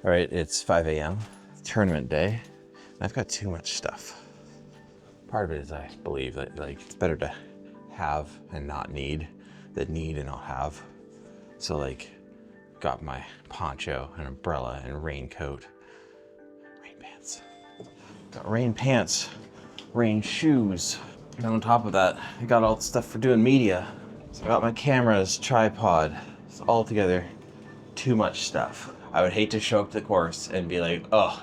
All right, it's 5 a.m. tournament day. And I've got too much stuff. Part of it is I believe that it's better to have and not need than need and not have. So got my poncho and umbrella and raincoat, rain pants. Got rain pants, rain shoes. And on top of that, I got all the stuff for doing media. So I got my cameras, tripod. It's all together too much stuff. I would hate to show up to the course and be like, oh.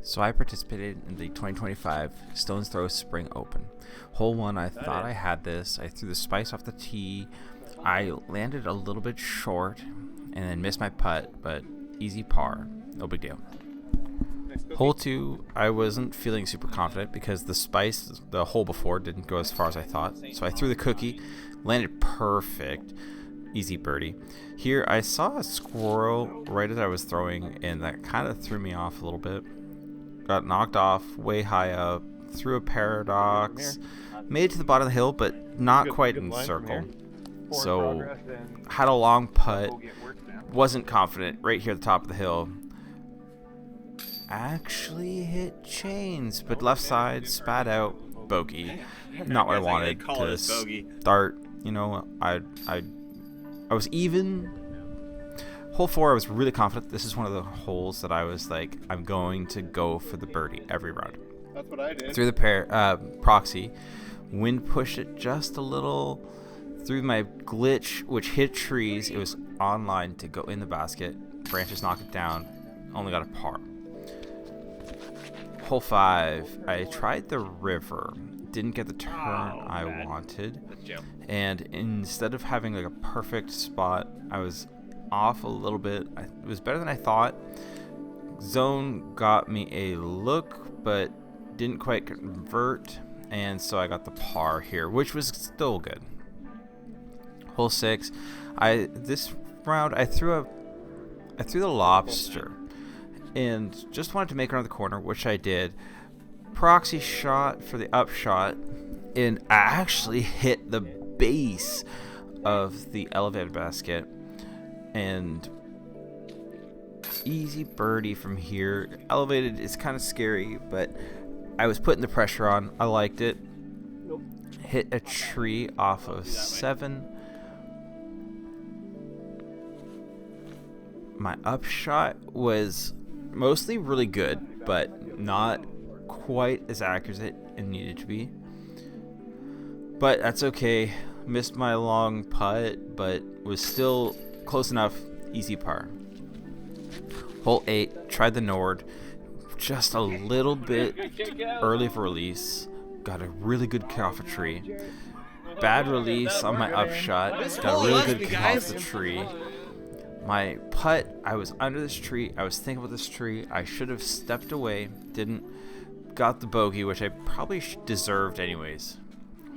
So I participated in the 2025 Stones Throw Spring Open. Hole 1, I thought I had this. I threw the spice off the tee. I landed a little bit short and then missed my putt, but easy par. No big deal. Hole 2, I wasn't feeling super confident because the spice, the hole before, didn't go as far as I thought. So I threw the cookie, landed perfect. Easy birdie. Here I saw a squirrel right as I was throwing, and that kind of threw me off a little bit. Got knocked off way high up, threw a paradox, made it to the bottom of the hill, but not quite in the circle. So had a long putt, wasn't confident right here at the top of the hill. Actually hit chains, but left side spat out bogey. Not what I wanted to start. You know, I was even. Hole 4, I was really confident. This is one of the holes that I was like, I'm going to go for the birdie every round. That's what I did. Through the proxy, wind pushed it just a little. Through my glitch, which hit trees, it was on line to go in the basket. Branches knocked it down. Only got a par. Hole 5, I tried the river. Didn't get the turn I wanted. And instead of having like a perfect spot, I was off a little bit. It was better than I thought. Zone got me a look, but didn't quite convert, and so I got the par here, which was still good. Hole 6, this round I threw the lobster, and just wanted to make it around the corner, which I did. Proxy shot for the upshot, and I actually hit the base of the elevated basket, and easy birdie from here. Elevated is kind of scary, but I was putting the pressure on. I liked it. Hit a tree off of 7. My upshot was mostly really good, but not quite as accurate as it needed to be. But that's okay. Missed my long putt, but was still close enough. Easy par. Hole 8, tried the Nord. Just a little bit early for release. Got a really good kick off a tree. Bad release on my upshot. Got a really good kick off the tree. My putt, I was under this tree. I was thinking about this tree. I should have stepped away. Didn't. Got the bogey, which I probably deserved anyways.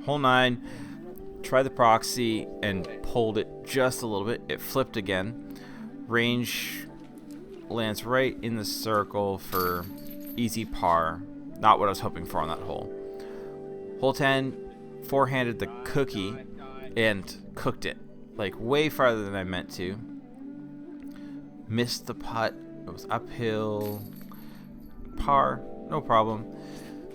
Hole 9, tried the proxy and pulled it just a little bit. It flipped again. Range lands right in the circle for easy par. Not what I was hoping for on that hole. Hole 10, forehanded the cookie and cooked it. Like way farther than I meant to. Missed the putt. It was uphill. Par, no problem.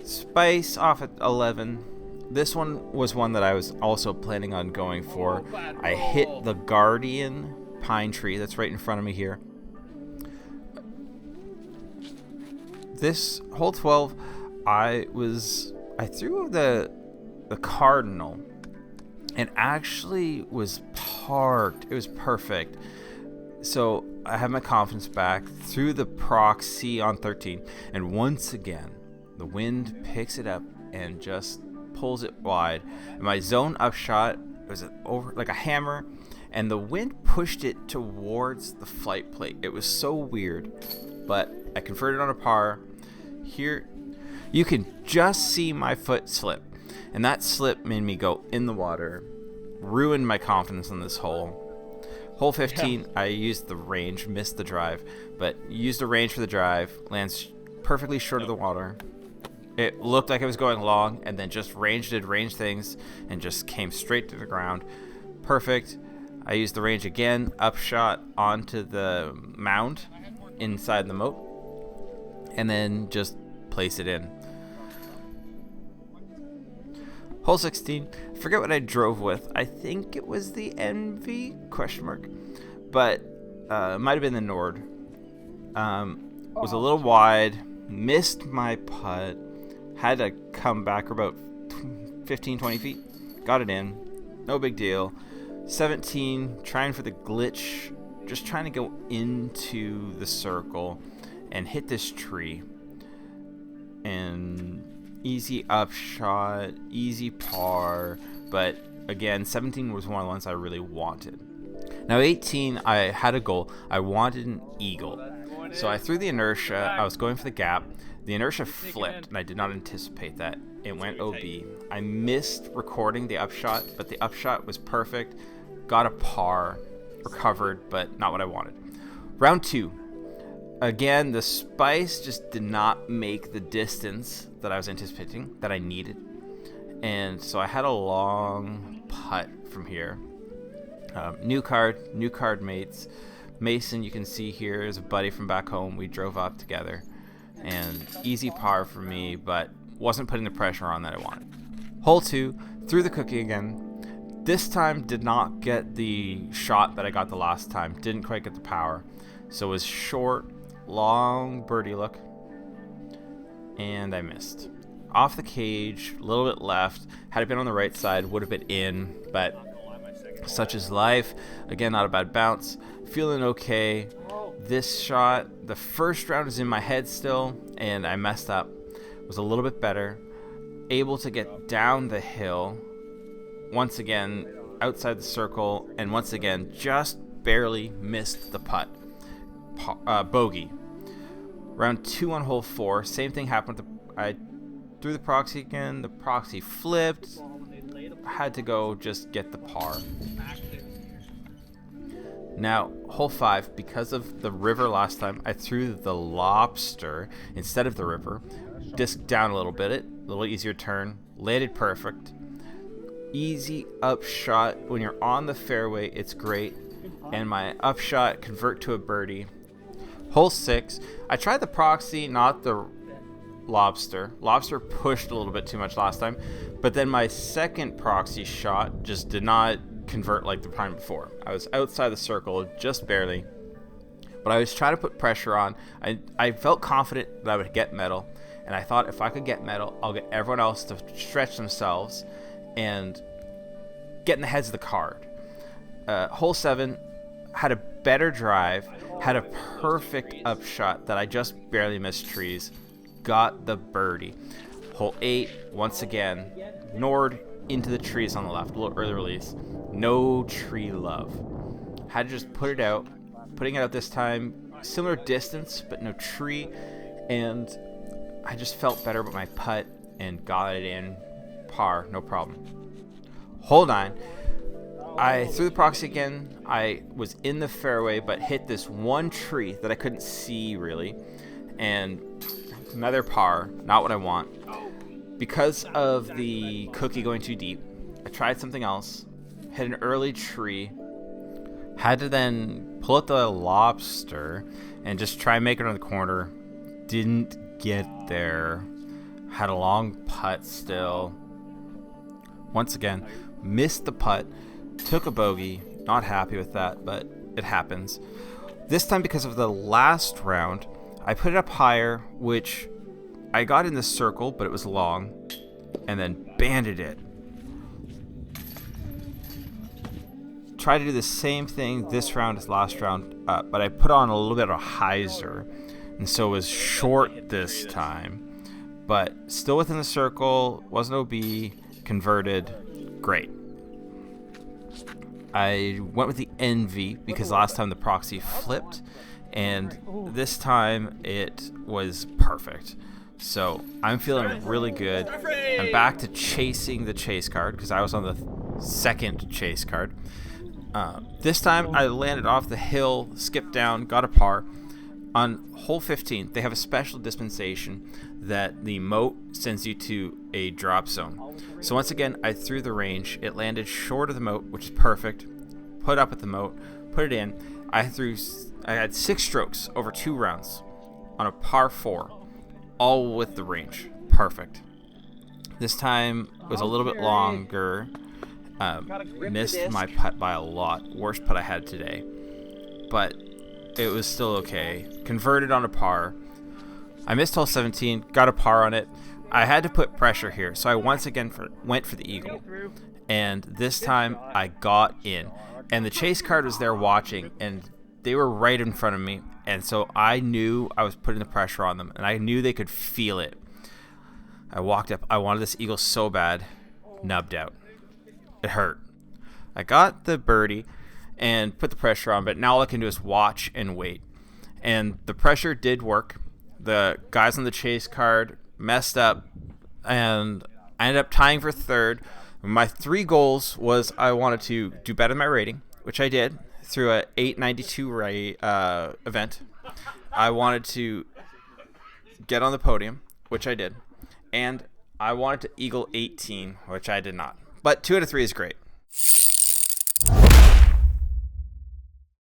Spice off at 11. This one was one that I was also planning on going for. I hit the Guardian pine tree that's right in front of me here. This hole 12, I threw the Cardinal and actually was parked. It was perfect. So I have my confidence back, threw the proxy on 13, and once again, the wind picks it up and just pulls it wide. And my zone upshot was over like a hammer, and the wind pushed it towards the flight plate. It was so weird, but I converted on a par. Here, you can just see my foot slip, and that slip made me go in the water, ruined my confidence in this hole. Hole 15, I used the range, missed the drive, but used a range for the drive, lands perfectly short of the water. It looked like it was going long, and then just did range things, and just came straight to the ground. Perfect. I used the range again, upshot onto the mound, inside the moat, and then just place it in. Hole 16, forget what I drove with. I think it was the Envy, but it might have been the Nord. Was a little wide, missed my putt, had to come back about 15-20 feet, got it in, no big deal. 17, trying for the glitch, just trying to go into the circle and hit this tree. And easy upshot, easy par, but again, 17 was one of the ones I really wanted. Now 18, I had a goal. I wanted an eagle. So I threw the inertia. I was going for the gap. The inertia flipped, and I did not anticipate that. It went OB. I missed recording the upshot, but the upshot was perfect. Got a par, recovered, but not what I wanted. Round 2. Again, the spice just did not make the distance that I was anticipating, that I needed. And so I had a long putt from here. New card mates. Mason, you can see here, is a buddy from back home. We drove up together. And easy par for me, but wasn't putting the pressure on that I wanted. Hole 2, threw the cookie again. This time did not get the shot that I got the last time. Didn't quite get the power. So it was short, long birdie look, and I missed. Off the cage, a little bit left. Had it been on the right side, would have been in, but such is life. Again, not a bad bounce. Feeling okay. This shot, the first round is in my head still, and I messed up. Was a little bit better. Able to get down the hill. Once again, outside the circle, and once again, just barely missed the putt. Bogey. Round 2 on hole 4, same thing happened. I threw the proxy again. The proxy flipped. Had to go just get the par. Now, hole 5, because of the river last time, I threw the lobster instead of the river. Disc down a little bit, a little easier turn. Landed perfect. Easy upshot. When you're on the fairway, it's great. And my upshot convert to a birdie. Hole 6, I tried the proxy, not the lobster. Lobster pushed a little bit too much last time, but then my second proxy shot just did not convert like the time before. I was outside the circle, just barely, but I was trying to put pressure on. I felt confident that I would get metal, and I thought if I could get metal, I'll get everyone else to stretch themselves and get in the heads of the card. Hole 7, had a better drive, had a perfect upshot that I just barely missed trees, got the birdie. Hole 8, once again, Nord into the trees on the left, a little early release. No tree love. Had to just put it out. Putting it out this time, similar distance, but no tree, and I just felt better about my putt and got it in. Par, no problem. Hole 9, I threw the proxy again. I was in the fairway, but hit this one tree that I couldn't see really, and another par, not what I want. Because of the cookie going too deep, I tried something else, hit an early tree, had to then pull out the lobster and just try and make it on the corner. Didn't get there. Had a long putt still. Once again, missed the putt. Took a bogey, not happy with that, but it happens. This time, because of the last round, I put it up higher, which I got in the circle, but it was long, and then banded it. Tried to do the same thing this round as last round, but I put on a little bit of a hyzer, and so it was short this time, but still within the circle, wasn't OB, converted, great. I went with the Envy because last time the proxy flipped, and this time it was perfect. So I'm feeling really good. I'm back to chasing the chase card because I was on the second chase card. This time I landed off the hill, skipped down, got a par. On hole 15, they have a special dispensation that the moat sends you to a drop zone. So once again, I threw the range. It landed short of the moat, which is perfect. Put up at the moat, put it in. I threw I had 6 strokes over 2 rounds on a par 4, all with the range. Perfect. This time was a little bit longer. Missed my putt by a lot. Worst putt I had today. But it was still okay. Converted on a par. I missed hole 17, got a par on it. I had to put pressure here, so I once again went for the eagle. And this time I got in. And the chase card was there watching, and they were right in front of me. And so I knew I was putting the pressure on them, and I knew they could feel it. I walked up. I wanted this eagle so bad. Nubbed out. It hurt. I got the birdie and put the pressure on, but now all I can do is watch and wait. And the pressure did work. The guys on the chase card messed up, and I ended up tying for third. My 3 goals was I wanted to do better than my rating, which I did through a 892 event. I wanted to get on the podium, which I did. And I wanted to eagle 18, which I did not. But 2 out of 3 is great.